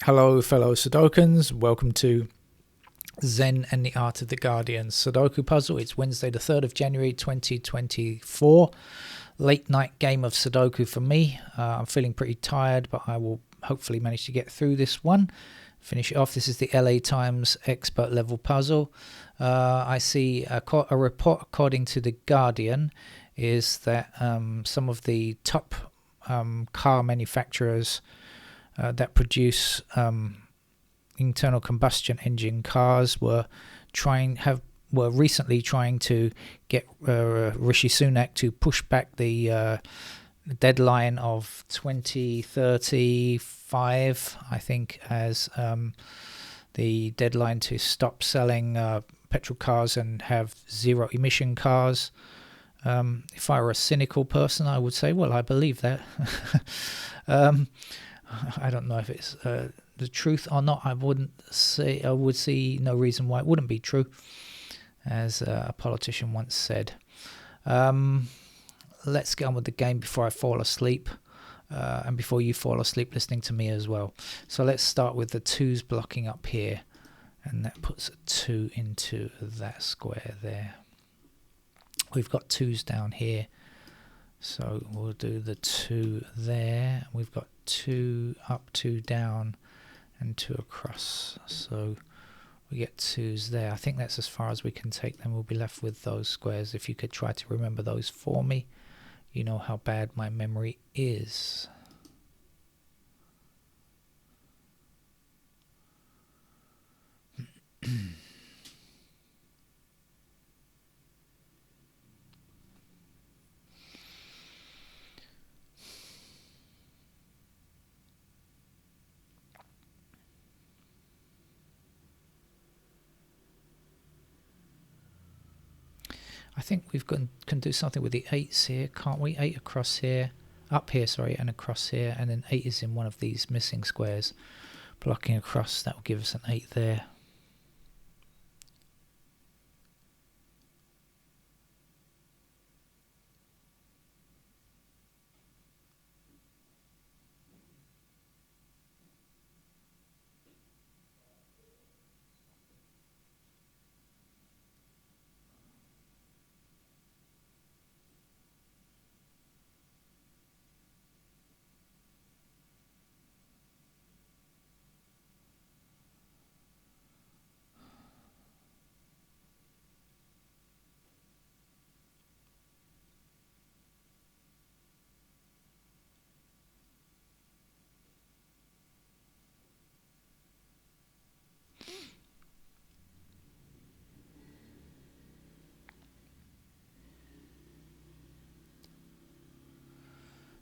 Hello, fellow Sudokans. Welcome to Zen and the Art of the Guardian Sudoku puzzle. It's Wednesday, the 3rd of January 2024. Late night game of Sudoku for me. I'm feeling pretty tired, but I will hopefully manage to get through this one. Finish it off. This is the LA Times expert level puzzle. I see a report according to the Guardian is that some of the top car manufacturers that produce internal combustion engine cars were recently trying to get Rishi Sunak to push back the deadline of 2035, I think, as the deadline to stop selling petrol cars and have zero emission cars. If I were a cynical person, I would say, well, I believe that. I don't know if it's the truth or not. I would see no reason why it wouldn't be true, as a politician once said. Let's get on with the game before I fall asleep, and before you fall asleep listening to me as well. So let's start with the 2's blocking up here, and that puts a 2 into that square there. We've got 2's down here, so we'll do the 2 there. We've got 2 up, 2 down, and 2 across. So we get 2's there. I think that's as far as we can take them. We'll be left with those squares. If you could try to remember those for me. You know how bad my memory is. I think can do something with the 8's here, can't we? 8 across here, up here, sorry, and across here, and then 8 is in one of these missing squares, blocking across. That will give us an 8 there.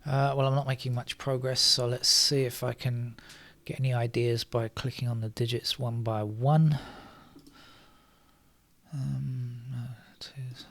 Well, I'm not making much progress, so let's see if I can get any ideas by clicking on the digits one by one. No, 2's.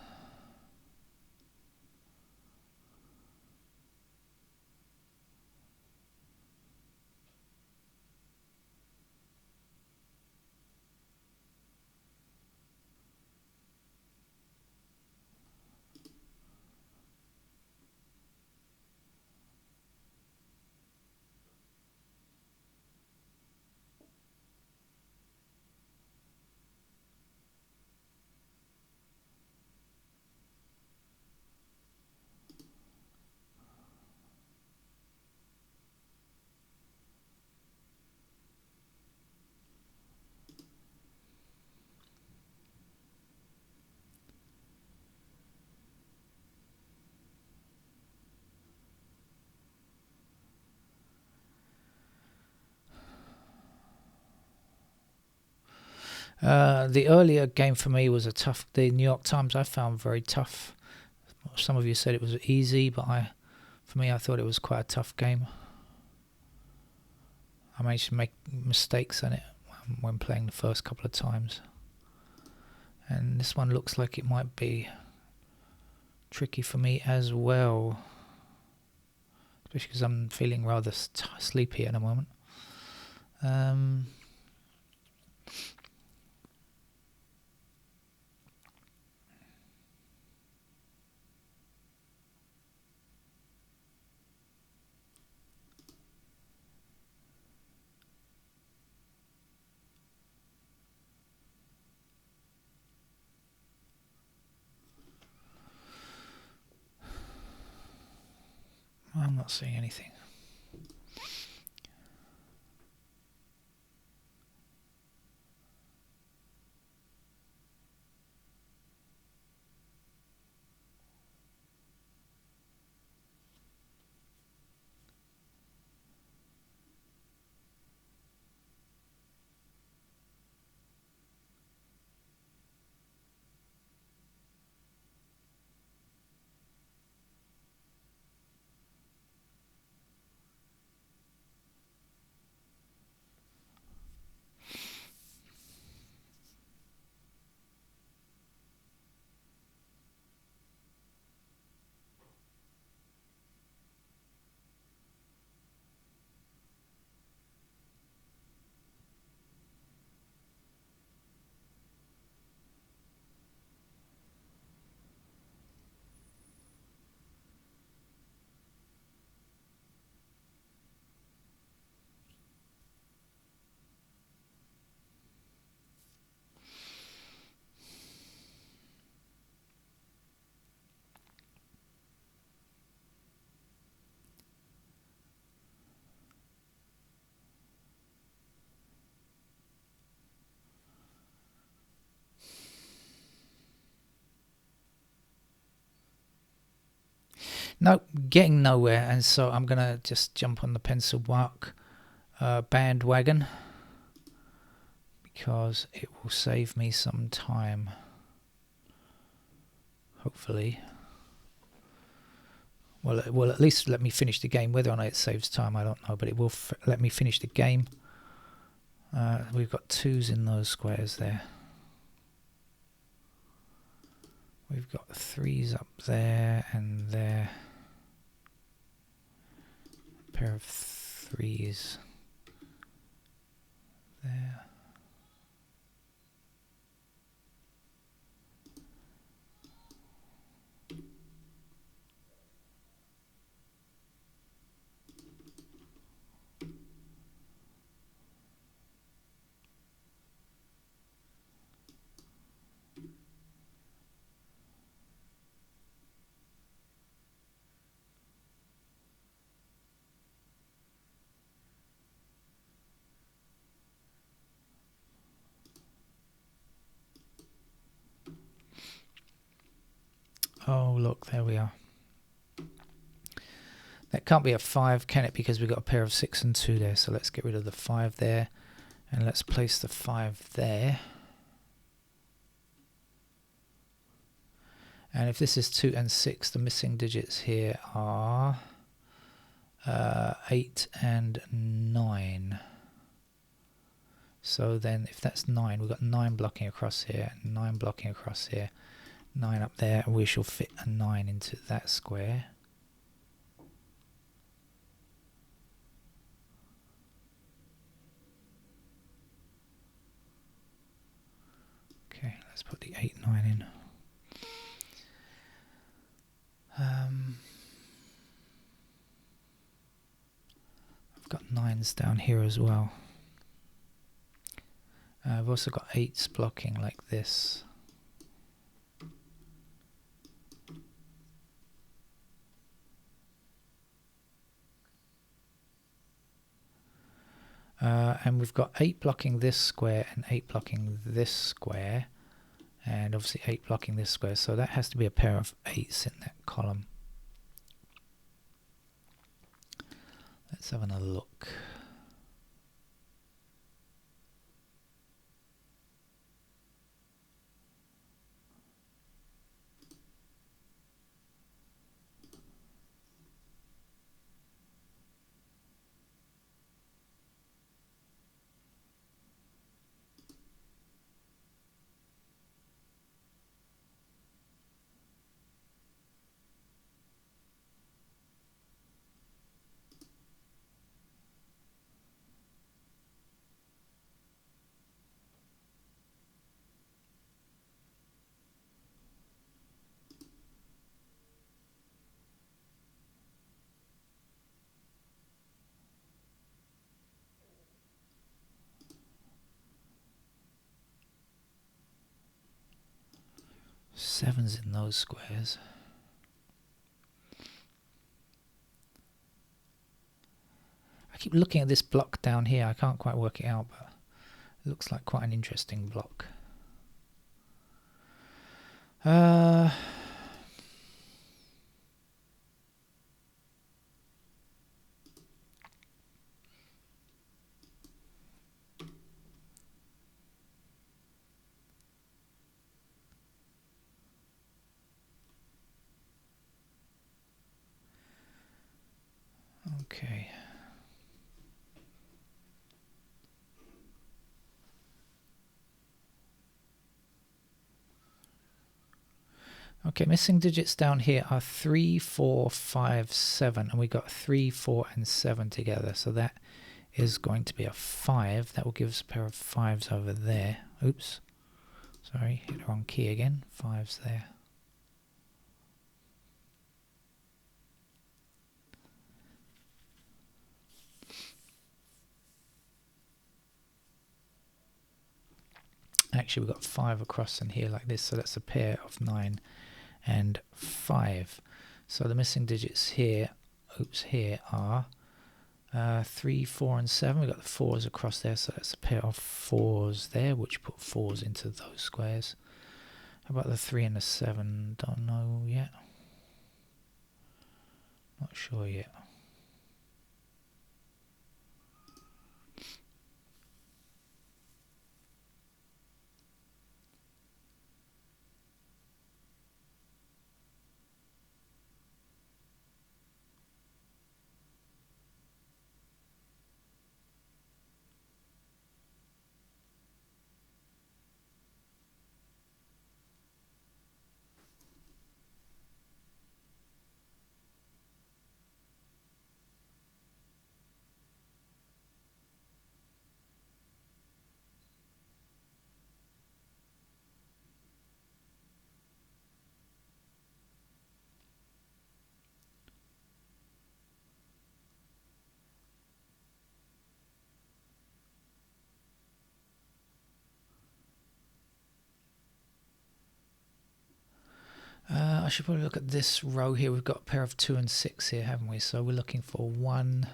The earlier game for me was the New York Times I found very tough. Some of you said it was easy, but for me I thought it was quite a tough game. I managed to make mistakes in it when playing the first couple of times. And this one looks like it might be tricky for me as well. Especially because I'm feeling rather sleepy at the moment. I'm not seeing anything. Nope, getting nowhere, and so I'm gonna just jump on the pencil mark bandwagon because it will save me some time, hopefully. Well, it will at least let me finish the game. Whether or not it saves time, I don't know, but it will let me finish the game. We've got 2s in those squares there. We've got 3s up there and there. A pair of 3s there. Oh, look, there we are. That can't be a 5, can it? Because we've got a pair of 6 and 2 there. So let's get rid of the 5 there. And let's place the 5 there. And if this is 2 and 6, the missing digits here are 8 and 9. So then if that's 9, we've got 9 blocking across here, 9 blocking across here, 9 up there, and we shall fit a 9 into that square. Okay, let's put the 8, 9 in. I've got 9s down here as well. I've also got 8s blocking like this. And we've got 8 blocking this square and 8 blocking this square, and obviously 8 blocking this square, so that has to be a pair of 8s in that column. Let's have another look. Sevens in those squares. keep looking at this block down here. I can't quite work it out, but it looks like quite an interesting block. Okay. Okay, missing digits down here are 3, 4, 5, 7, and we got 3, 4, and 7 together. So that is going to be a 5. That will give us a pair of 5s over there. Oops. Sorry, hit the wrong key again. 5s there. Actually, we've got 5 across in here like this, so that's a pair of 9 and 5. So the missing digits here, here are 3, 4, and 7. We've got the 4s across there, so that's a pair of 4s there, which put 4s into those squares. How about the 3 and the 7? Don't know yet. Not sure yet. I should probably look at this row here. We've got a pair of 2 and 6 here, haven't we? So we're looking for 1,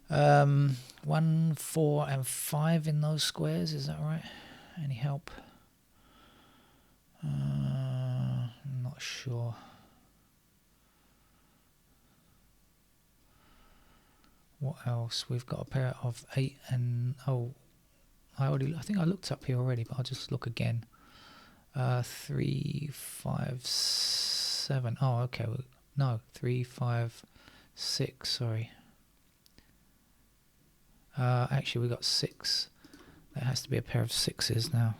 1, 4, and 5 in those squares. Is that right? Any help? Not sure. What else? We've got a pair of 8 and I think I looked up here already, but I'll just look again. 3, 5, 7. Oh, okay. No, 3, 5, 6. Sorry. Actually, we got 6. That has to be a pair of 6s now.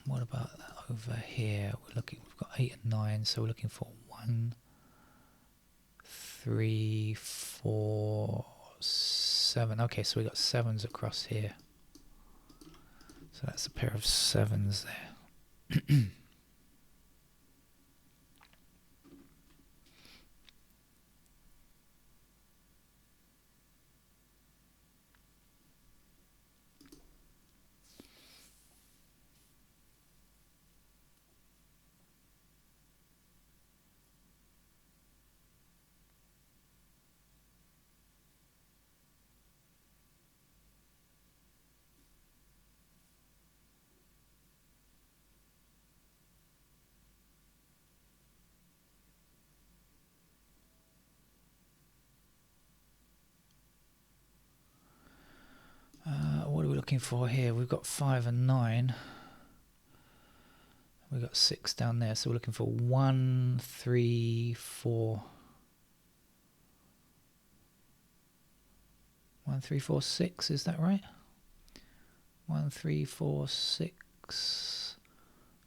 What about over here? We've got 8 and 9, so we're looking for 1, 3, 4, 7. Okay, so we got 7s across here. So that's a pair of 7s there. What are we looking for here? We've got 5 and 9. We've got 6 down there, so we're looking for 1, 3, 4. 1, 3, 4, 6, is that right? 1, 3, 4, 6.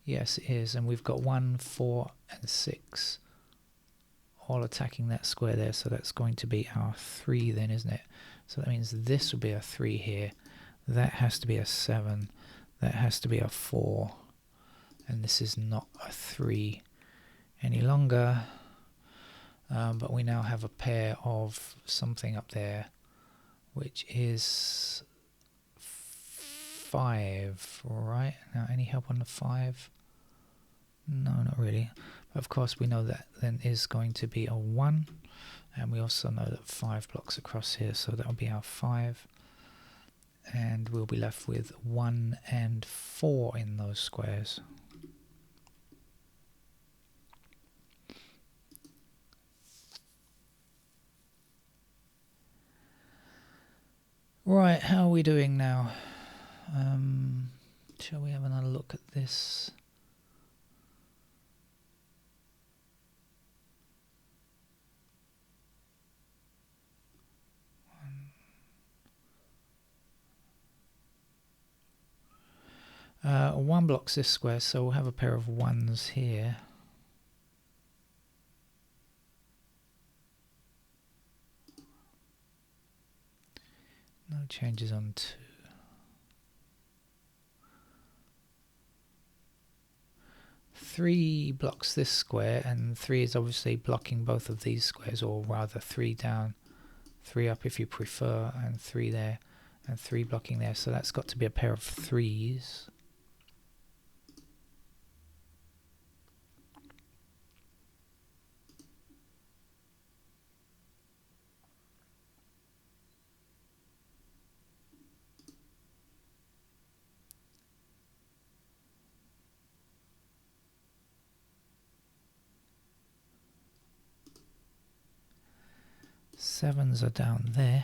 Yes, it is. And we've got 1, 4, and 6 all attacking that square there. So that's going to be our 3 then, isn't it? So that means this will be a 3 here. That has to be a 7. that has to be a 4, and this is not a 3 any longer. But we now have a pair of something up there, which is 5, right? Now, any help on the 5? No, not really. But of course, we know that then is going to be a 1, and we also know that 5 blocks across here, so that'll be our 5. And we'll be left with 1 and 4 in those squares. Right, how are we doing now? Shall we have another look at this? One blocks this square, so we'll have a pair of 1s here. No changes on 2. 3 blocks this square, and 3 is obviously blocking both of these squares, or rather 3 down, 3 up if you prefer, and 3 there, and 3 blocking there, so that's got to be a pair of 3s. Sevens are down there.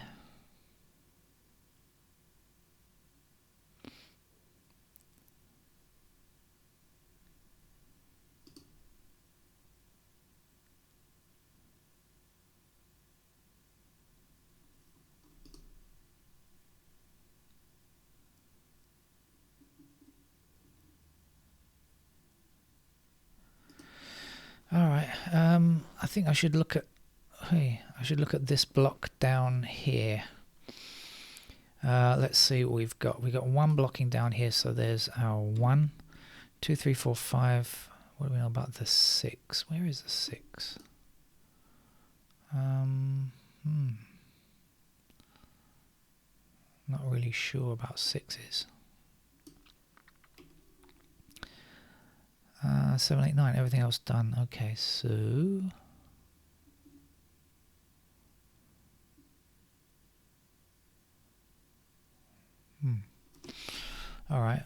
All right. I think I should look at. Hey, I should look at this block down here. Let's see what we've got. We've got 1 blocking down here, so there's our 1, 2, 3, 4, 5. What do we know about the 6? Where is the 6? Not really sure about 6s. 7, 8, 9. Everything else done. Okay, so. Alright,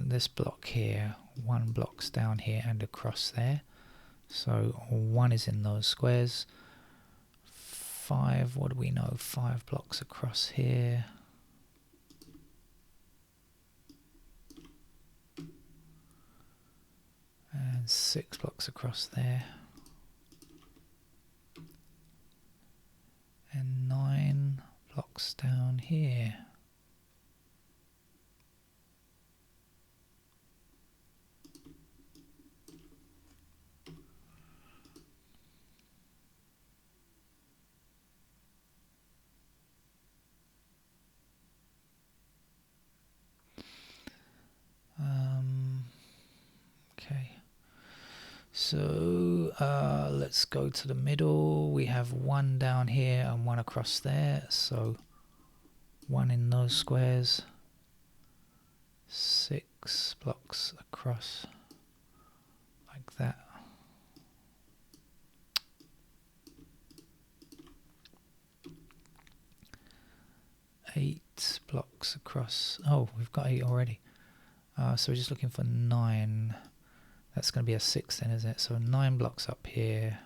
this block here, 1 block's down here and across there. So 1 is in those squares. 5, what do we know? 5 blocks across here. And 6 blocks across there. And 9 blocks down here. Okay, so let's go to the middle. We have 1 down here and 1 across there, so 1 in those squares, 6 blocks across like that. Eight blocks across. Oh, we've got 8 already. So we're just looking for 9. That's going to be a 6 then, isn't it? So 9 blocks up here,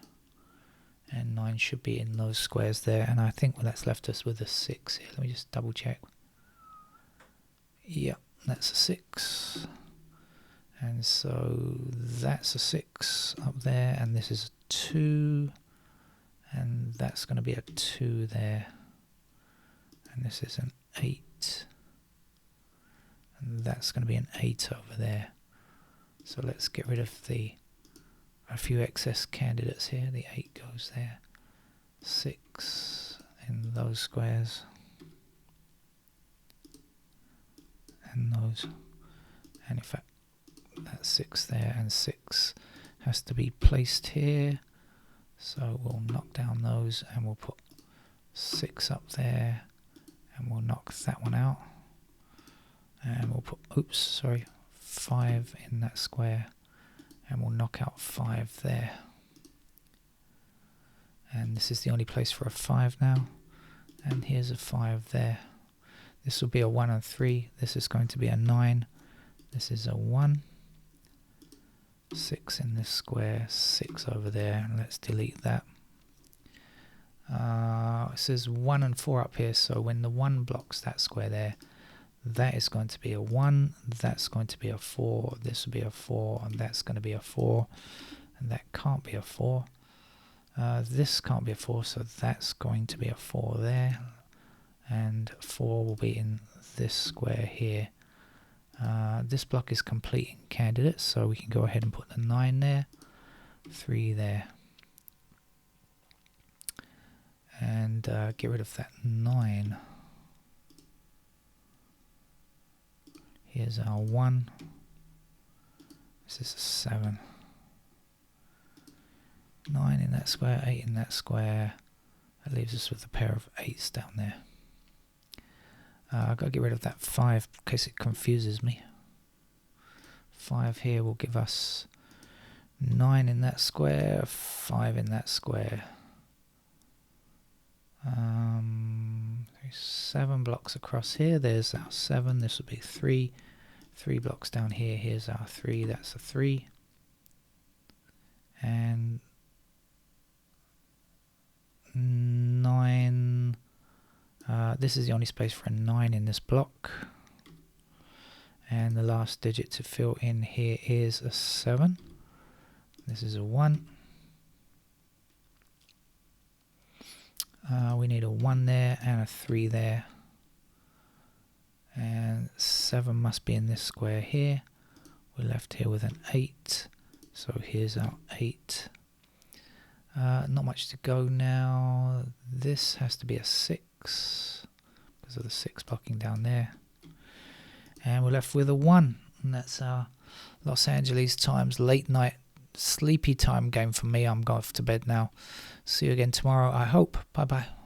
and 9 should be in those squares there. And I think that's left us with a 6 here. Let me just double check. Yep, that's a 6. And so that's a 6 up there, and this is a 2, and that's going to be a 2 there. And this is an 8, and that's going to be an 8 over there. So let's get rid of a few excess candidates here. The 8 goes there, 6 in those squares, and those. And in fact, that's 6 there, and 6 has to be placed here. So we'll knock down those, and we'll put 6 up there, and we'll knock that one out. And we'll put, 5 in that square, and we'll knock out 5 there. And this is the only place for a 5 now. And here's a 5 there. This will be a 1 and 3. This is going to be a 9. This is a 1. 6 in this square, 6 over there, and let's delete that. It says 1 and 4 up here, so when the 1 blocks that square there, that is going to be a 1, that's going to be a 4, this will be a 4, and that's going to be a 4, and that can't be a 4. This can't be a 4, so that's going to be a 4 there, and 4 will be in this square here. This block is complete in candidates, so we can go ahead and put the 9 there, 3 there, and get rid of that 9. Here's our 1. This is a 7. 9 in that square, 8 in that square. That leaves us with a pair of 8s down there. I've got to get rid of that 5 in case it confuses me. 5 here will give us 9 in that square, 5 in that square. 7 blocks across here, there's our 7, this will be 3. 3 blocks down here, here's our 3, that's a 3. And 9, this is the only space for a 9 in this block. And the last digit to fill in here is a 7. This is a 1. We need a 1 there and a 3 there. And 7 must be in this square here. We're left here with an 8. So here's our 8. Not much to go now. This has to be a 6 because of the 6 blocking down there. And we're left with a 1. And that's our Los Angeles Times late night sleepy time game for me. I'm going off to bed now. See you again tomorrow, I hope. Bye bye.